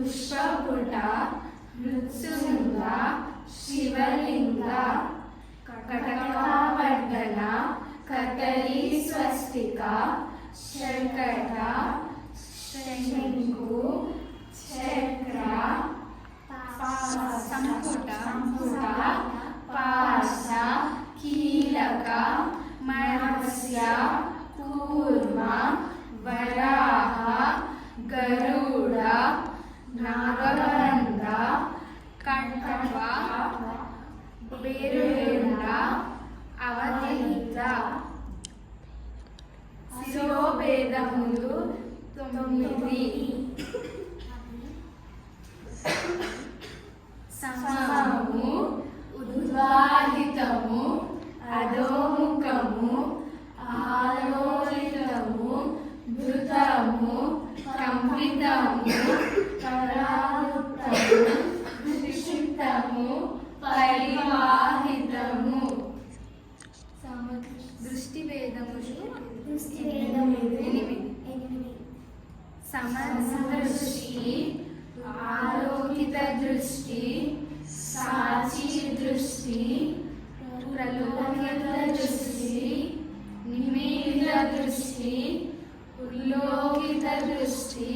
పుష్పపుట మృత్యుంగ శివలింగ కటకావర్ధన కదలి స్వస్తిక శంకట శంకు చక్ర సంపుట పాశ కీలక మత్స్య కూర్మ వరాహ గరుడ నాగబంధ కణ్వ బేరుండ అవధీత శిరోభేదములు 9 సమము ఉద్వాహితము అధోముఖము ఆలోలితము ధృతము కంపితము పరావృత్తము విక్షిప్తము పరివాహితము దృష్టి వేదములు 8 సమదృష్టి ఆలోకిత దృష్టి సాచి దృష్టి ప్రలోకిత దృష్టి నిమీలిత దృష్టి ఉల్లోకిత దృష్టి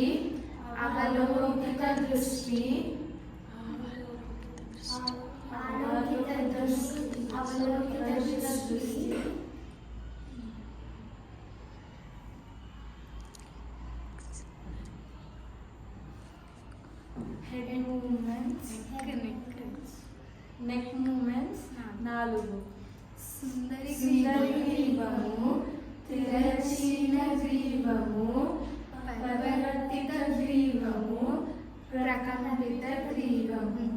అవలోకిత దృష్టి head movements neck movements 4 సుందరి గ్రీవము తిరచీన గ్రీవము పర్వతిత గ్రీవము ప్రకంపిత గ్రీవము